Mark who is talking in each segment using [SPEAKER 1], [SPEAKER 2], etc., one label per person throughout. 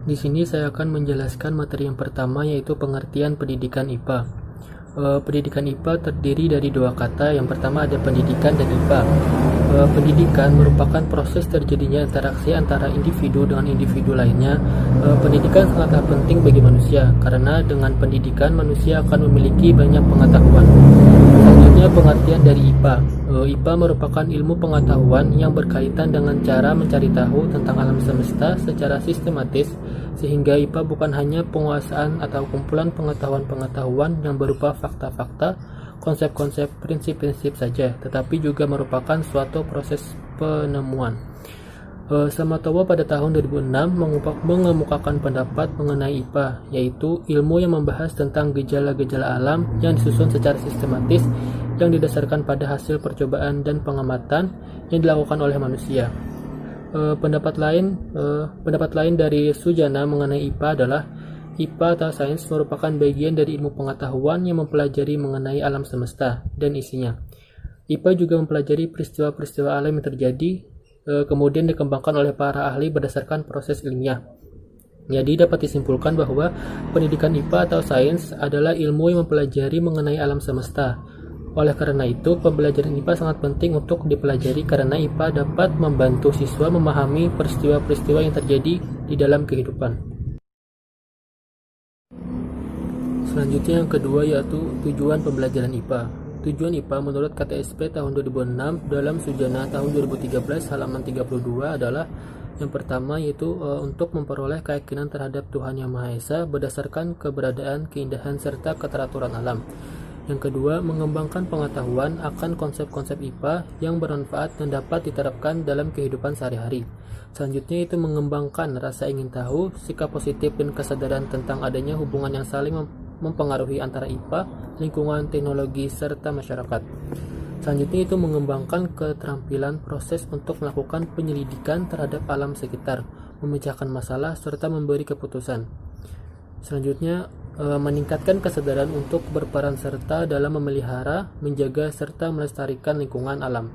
[SPEAKER 1] Di sini saya akan menjelaskan materi yang pertama, yaitu pengertian pendidikan IPA. Pendidikan IPA terdiri dari dua kata. Yang pertama ada pendidikan dan IPA. Pendidikan merupakan proses terjadinya interaksi antara individu dengan individu lainnya. Pendidikan sangatlah penting bagi manusia, karena dengan pendidikan manusia akan memiliki banyak pengetahuan. Selanjutnya pengertian dari IPA. IPA merupakan ilmu pengetahuan yang berkaitan dengan cara mencari tahu tentang alam semesta secara sistematis, sehingga IPA bukan hanya penguasaan atau kumpulan pengetahuan-pengetahuan yang berupa fakta-fakta, konsep-konsep, prinsip-prinsip saja, tetapi juga merupakan suatu proses penemuan. Samatowo pada tahun 2006 mengemukakan pendapat mengenai IPA, yaitu ilmu yang membahas tentang gejala-gejala alam yang disusun secara sistematis yang didasarkan pada hasil percobaan dan pengamatan yang dilakukan oleh manusia. Pendapat lain dari Sujana mengenai IPA adalah IPA atau sains merupakan bagian dari ilmu pengetahuan yang mempelajari mengenai alam semesta dan isinya. IPA juga mempelajari peristiwa-peristiwa alam yang terjadi, kemudian dikembangkan oleh para ahli berdasarkan proses ilmiah. Jadi dapat disimpulkan bahwa pendidikan IPA atau sains adalah ilmu yang mempelajari mengenai alam semesta. Oleh karena itu, pembelajaran IPA sangat penting untuk dipelajari karena IPA dapat membantu siswa memahami peristiwa-peristiwa yang terjadi di dalam kehidupan. Selanjutnya yang kedua yaitu tujuan pembelajaran IPA. Tujuan IPA menurut KTSP tahun 2006 dalam Sujana tahun 2013 halaman 32 adalah yang pertama yaitu untuk memperoleh keyakinan terhadap Tuhan Yang Maha Esa berdasarkan keberadaan, keindahan, serta keteraturan alam. Yang kedua, mengembangkan pengetahuan akan konsep-konsep IPA yang bermanfaat dan dapat diterapkan dalam kehidupan sehari-hari. Selanjutnya itu mengembangkan rasa ingin tahu, sikap positif dan kesadaran tentang adanya hubungan yang saling mempengaruhi antara IPA, lingkungan, teknologi, serta masyarakat. Selanjutnya itu mengembangkan keterampilan proses untuk melakukan penyelidikan terhadap alam sekitar, memecahkan masalah, serta memberi keputusan. Selanjutnya, meningkatkan kesadaran untuk berperan serta dalam memelihara, menjaga, serta melestarikan lingkungan alam.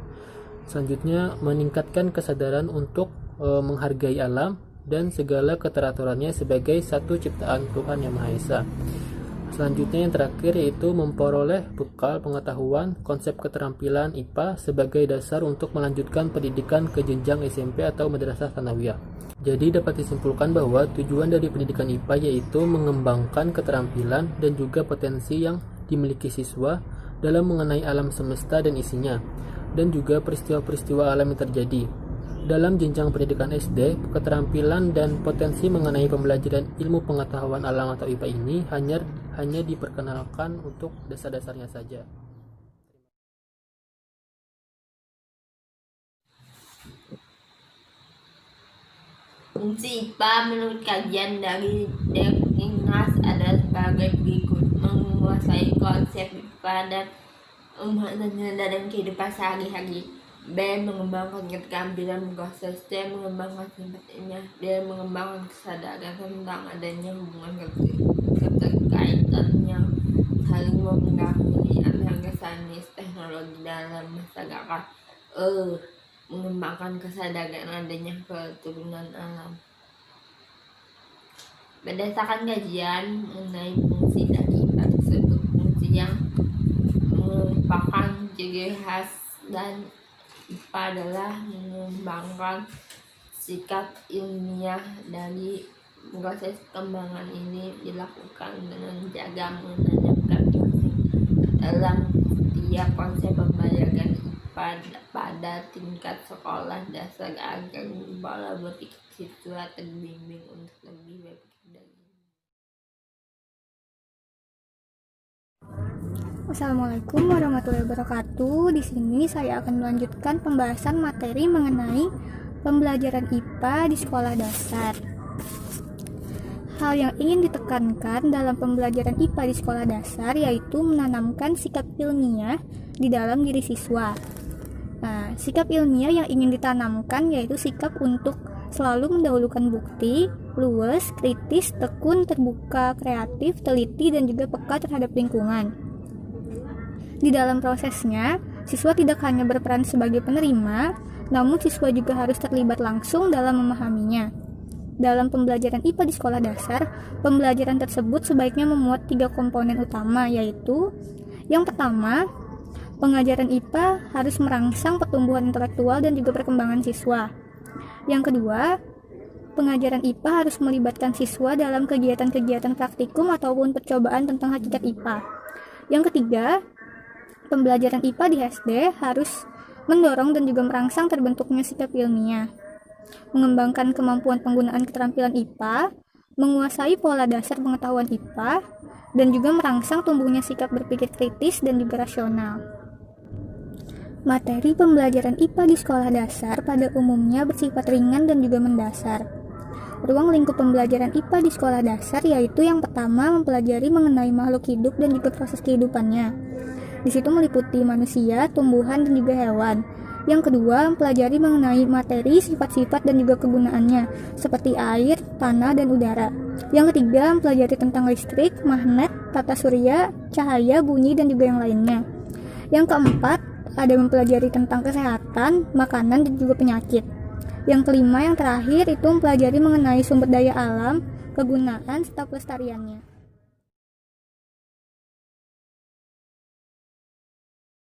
[SPEAKER 1] Selanjutnya, meningkatkan kesadaran untuk menghargai alam dan segala keteraturannya sebagai satu ciptaan Tuhan Yang Maha Esa. Selanjutnya yang terakhir yaitu memperoleh bekal pengetahuan konsep keterampilan IPA sebagai dasar untuk melanjutkan pendidikan ke jenjang SMP atau madrasah tsanawiyah. Jadi dapat disimpulkan bahwa tujuan dari pendidikan IPA yaitu mengembangkan keterampilan dan juga potensi yang dimiliki siswa dalam mengenai alam semesta dan isinya, dan juga peristiwa-peristiwa alam yang terjadi. Dalam jenjang pendidikan SD, keterampilan dan potensi mengenai pembelajaran ilmu pengetahuan alam atau IPA ini hanya diperkenalkan untuk dasar-dasarnya saja.
[SPEAKER 2] Fungsi IPA menurut kajian dari Deknas adalah sebagai berikut: menguasai konsep IPA dan memaknainya dalam kehidupan sehari-hari. B. Mengembangkan keterampilan proses. C. Mengembangkan sifat ilmiah. D. Mengembangkan kesadaran tentang adanya hubungan keterkaitan yang saling mempengaruhi antara sains, teknologi dalam masyarakat. Mengembangkan kesadaran adanya keturunan alam. Berdasarkan kajian mengenai fungsi dari IPA tersebut, fungsi yang merupakan ciri khas dan IPA adalah mengembangkan sikap ilmiah. Dari proses kembangan ini dilakukan dengan menjaga menanamkan dalam setiap konsep pembelajaran IPA pada tingkat sekolah dasar agar pola berpikir siswa terbimbing untuk lebih berpikir dari.
[SPEAKER 3] Assalamualaikum warahmatullahi wabarakatuh. Di sini saya akan melanjutkan pembahasan materi mengenai pembelajaran IPA di sekolah dasar. Hal yang ingin ditekankan dalam pembelajaran IPA di sekolah dasar yaitu menanamkan sikap ilmiah di dalam diri siswa. Nah, sikap ilmiah yang ingin ditanamkan yaitu sikap untuk selalu mendahulukan bukti, luwes, kritis, tekun, terbuka, kreatif, teliti, dan juga peka terhadap lingkungan. Di dalam prosesnya, siswa tidak hanya berperan sebagai penerima, namun siswa juga harus terlibat langsung dalam memahaminya. dalam pembelajaran IPA di sekolah dasar, pembelajaran tersebut sebaiknya memuat 3 komponen utama, yaitu yang pertama, pengajaran IPA harus merangsang pertumbuhan intelektual dan juga perkembangan siswa. Yang kedua, pengajaran IPA harus melibatkan siswa dalam kegiatan-kegiatan praktikum ataupun percobaan tentang hakikat IPA. Yang ketiga, pembelajaran IPA di SD harus mendorong dan juga merangsang terbentuknya sikap ilmiah, mengembangkan kemampuan penggunaan keterampilan IPA, menguasai pola dasar pengetahuan IPA, dan juga merangsang tumbuhnya sikap berpikir kritis dan juga rasional. Materi pembelajaran IPA di sekolah dasar pada umumnya bersifat ringan dan juga mendasar. Ruang lingkup pembelajaran IPA di sekolah dasar yaitu yang pertama mempelajari mengenai makhluk hidup dan juga proses kehidupannya. Di situ meliputi manusia, tumbuhan, dan juga hewan. Yang kedua, mempelajari mengenai materi, sifat-sifat, dan juga kegunaannya, seperti air, tanah, dan udara. Yang ketiga, mempelajari tentang listrik, magnet, tata surya, cahaya, bunyi, dan juga yang lainnya. Yang keempat, ada mempelajari tentang kesehatan, makanan, dan juga penyakit. Yang kelima, yang terakhir, itu mempelajari mengenai sumber daya alam, kegunaan, serta pelestariannya.